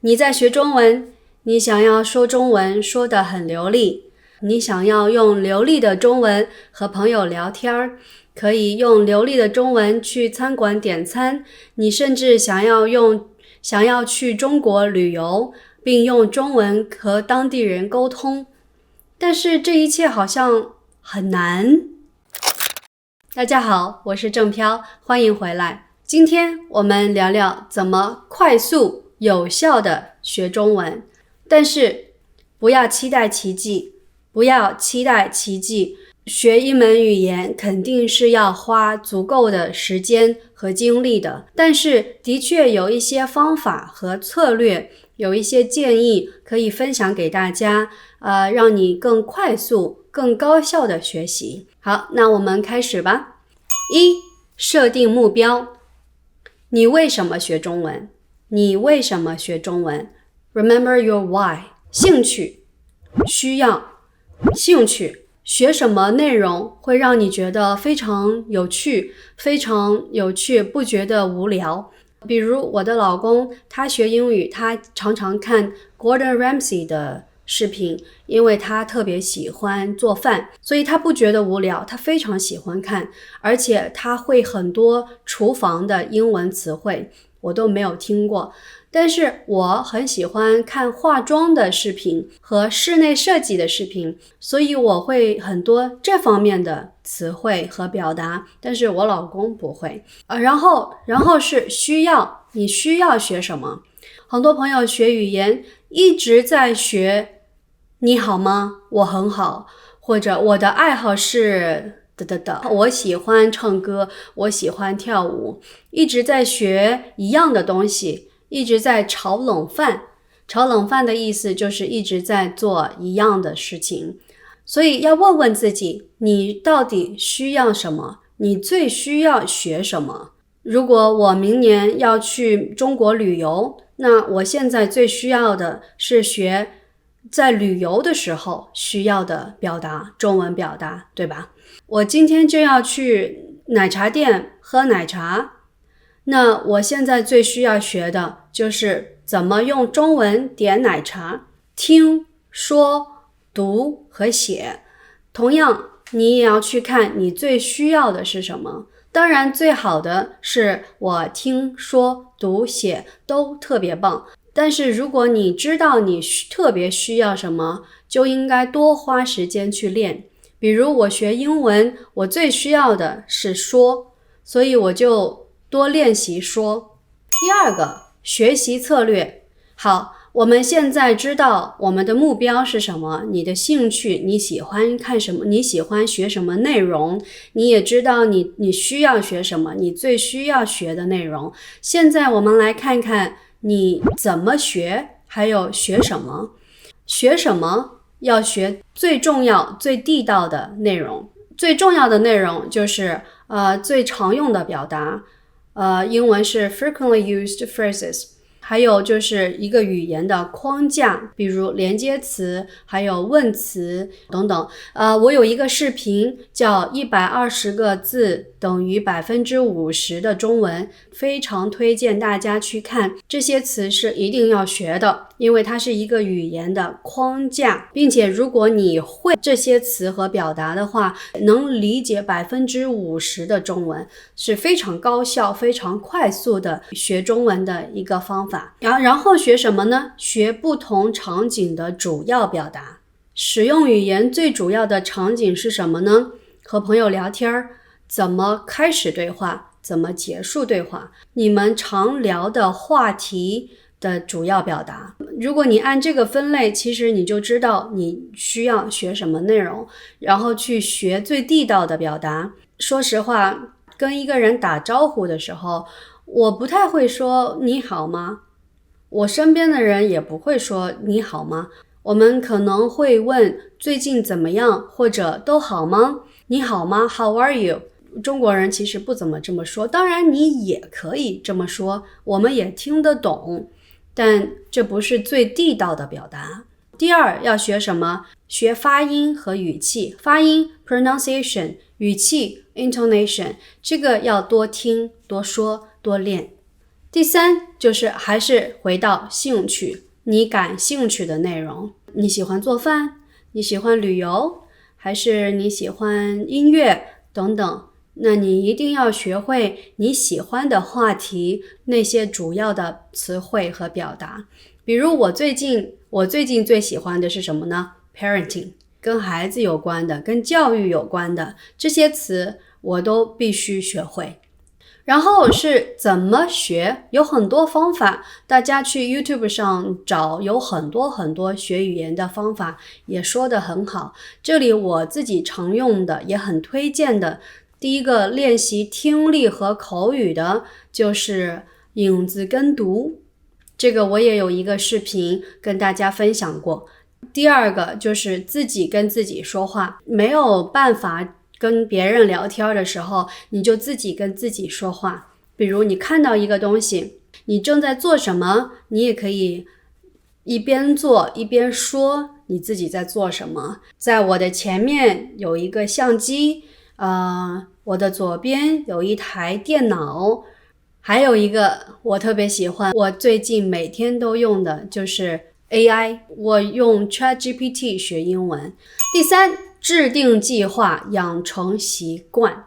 你在学中文，你想要说中文说得很流利，你想要用流利的中文和朋友聊天，可以用流利的中文去餐馆点餐，你甚至想要去中国旅游，并用中文和当地人沟通。但是这一切好像很难。大家好，我是郑飘，欢迎回来。今天我们聊聊怎么快速有效的学中文。但是不要期待奇迹，学一门语言肯定是要花足够的时间和精力的，但是的确有一些方法和策略，有一些建议可以分享给大家，让你更快速、更高效的学习。好，那我们开始吧。1. 设定目标。你为什么学中文？ Remember your why. 兴趣，需要，兴趣。学什么内容会让你觉得非常有趣，不觉得无聊？比如我的老公，他学英语，他常常看 Gordon Ramsay 的视频，因为他特别喜欢做饭，所以他不觉得无聊，他非常喜欢看，而且他会很多厨房的英文词汇，我都没有听过。但是我很喜欢看化妆的视频和室内设计的视频，所以我会很多这方面的词汇和表达，但是我老公不会。然后是需要，你需要学什么？很多朋友学语言一直在学你好吗？我很好，或者我的爱好是我喜欢唱歌，我喜欢跳舞，一直在学一样的东西，一直在炒冷饭。炒冷饭的意思就是一直在做一样的事情。所以要问问自己，你到底需要什么？你最需要学什么？如果我明年要去中国旅游，那我现在最需要的是学在旅游的时候需要的表达，中文表达，对吧？我今天就要去奶茶店喝奶茶，那我现在最需要学的就是怎么用中文点奶茶，听、说、读和写。同样，你也要去看你最需要的是什么。当然，最好的是我听、说、读、写都特别棒。但是如果你知道你特别需要什么，就应该多花时间去练。比如我学英文，我最需要的是说，所以我就多练习说。第二个，学习策略。好，我们现在知道我们的目标是什么，你的兴趣，你喜欢看什么，你喜欢学什么内容，你也知道你需要学什么，你最需要学的内容。现在我们来看看你怎么学，还有学什么。学什么要学最重要、最地道的内容。最重要的内容就是最常用的表达，英文是 frequently used phrases。还有就是一个语言的框架，比如连接词，还有问词等等。我有一个视频叫120个字等于50%的中文，非常推荐大家去看。这些词是一定要学的，因为它是一个语言的框架，并且如果你会这些词和表达的话，能理解50%的中文，是非常高效、非常快速的学中文的一个方法。然后学什么呢？学不同场景的主要表达。使用语言最主要的场景是什么呢？和朋友聊天，怎么开始对话，怎么结束对话，你们常聊的话题的主要表达。如果你按这个分类，其实你就知道你需要学什么内容，然后去学最地道的表达。说实话，跟一个人打招呼的时候，我不太会说你好吗？我身边的人也不会说你好吗？我们可能会问最近怎么样，或者都好吗？你好吗？ How are you？ 中国人其实不怎么这么说，当然你也可以这么说，我们也听得懂，但这不是最地道的表达。第二，要学什么？学发音和语气。发音 pronunciation， 语气 intonation， 这个要多听、多说、多练。第三就是还是回到兴趣，你感兴趣的内容。你喜欢做饭，你喜欢旅游，还是你喜欢音乐等等，那你一定要学会你喜欢的话题，那些主要的词汇和表达。比如我最近最喜欢的是什么呢？ Parenting， 跟孩子有关的，跟教育有关的，这些词我都必须学会。然后是怎么学，有很多方法，大家去 YouTube 上找，有很多学语言的方法，也说得很好。这里我自己常用的，也很推荐的，第一个练习听力和口语的就是影子跟读，这个我也有一个视频跟大家分享过。第二个就是自己跟自己说话，没有办法跟别人聊天的时候，你就自己跟自己说话。比如你看到一个东西，你正在做什么，你也可以一边做一边说你自己在做什么。在我的前面有一个相机，我的左边有一台电脑，还有一个我特别喜欢，我最近每天都用的就是 AI， 我用 ChatGPT 学英文。第三，制定计划，养成习惯。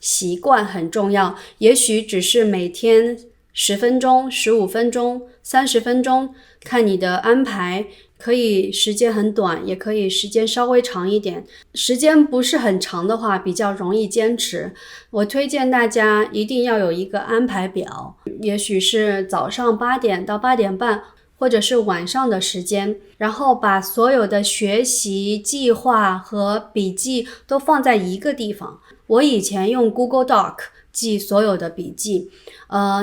习惯很重要，也许只是每天10分钟、15分钟、30分钟，看你的安排，可以时间很短，也可以时间稍微长一点。时间不是很长的话，比较容易坚持。我推荐大家一定要有一个安排表，也许是早上8点到8点半，或者是晚上的时间，然后把所有的学习计划和笔记都放在一个地方。我以前用 Google Doc 记所有的笔记，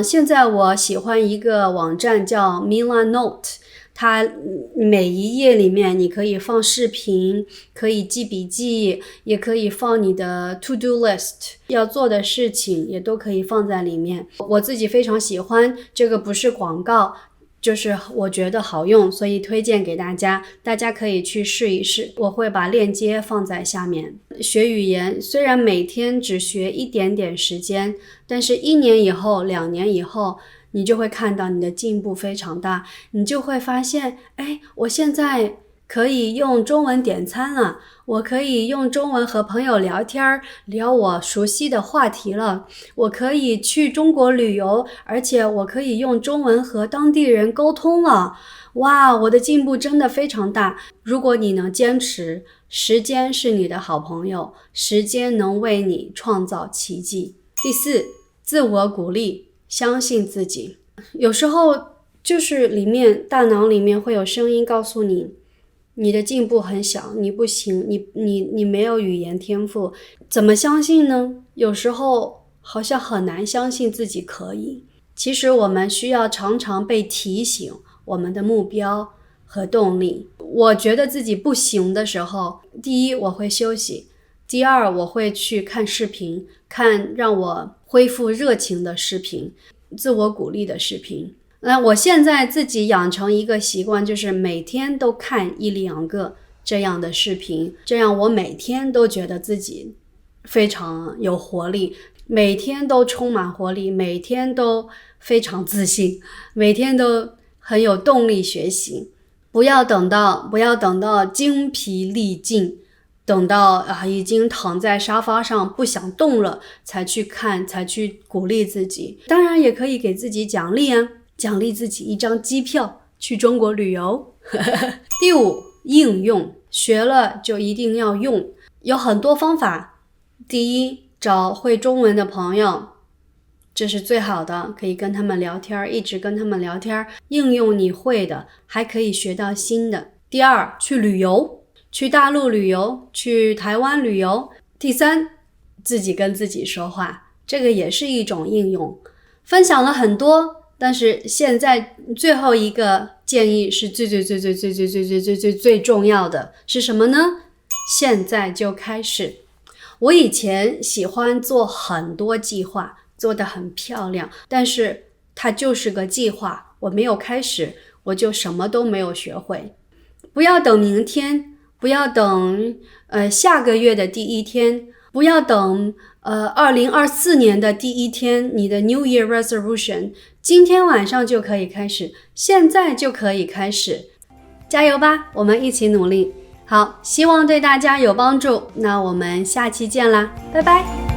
现在我喜欢一个网站叫 Milanote， 它每一页里面你可以放视频，可以记笔记，也可以放你的 to-do list， 要做的事情也都可以放在里面。我自己非常喜欢，这个不是广告，就是我觉得好用，所以推荐给大家，大家可以去试一试，我会把链接放在下面。学语言虽然每天只学一点点时间，但是1年以后、2年以后，你就会看到你的进步非常大，你就会发现，我现在可以用中文点餐了，我可以用中文和朋友聊天，聊我熟悉的话题了，我可以去中国旅游，而且我可以用中文和当地人沟通了。哇，我的进步真的非常大。如果你能坚持，时间是你的好朋友，时间能为你创造奇迹。第四，自我鼓励，相信自己。有时候就是大脑里面会有声音告诉你，你的进步很小，你不行，你没有语言天赋，怎么相信呢？有时候好像很难相信自己可以。其实我们需要常常被提醒我们的目标和动力。我觉得自己不行的时候，第一，我会休息；第二，我会去看视频，看让我恢复热情的视频，自我鼓励的视频。那我现在自己养成一个习惯，就是每天都看1、2个这样的视频，这样我每天都觉得自己非常有活力，每天都充满活力，每天都非常自信，每天都很有动力学习。不要等到精疲力尽，等到已经躺在沙发上不想动了才去看，才去鼓励自己。当然也可以给自己奖励啊，奖励自己一张机票去中国旅游。第五，应用，学了就一定要用，有很多方法。第一，找会中文的朋友，这是最好的，可以跟他们聊天，一直跟他们聊天，应用你会的，还可以学到新的。第二，去旅游，去大陆旅游，去台湾旅游。第三，自己跟自己说话，这个也是一种应用。分享了很多，但是现在最后一个建议是最重要的，是什么呢？现在就开始。我以前喜欢做很多计划，做得很漂亮，但是它就是个计划，我没有开始，我就什么都没有学会。不要等明天，不要等下个月的第1天，不要等2024年的第一天，你的 New Year Resolution 今天晚上就可以开始，现在就可以开始，加油吧，我们一起努力。好，希望对大家有帮助，那我们下期见啦，拜拜。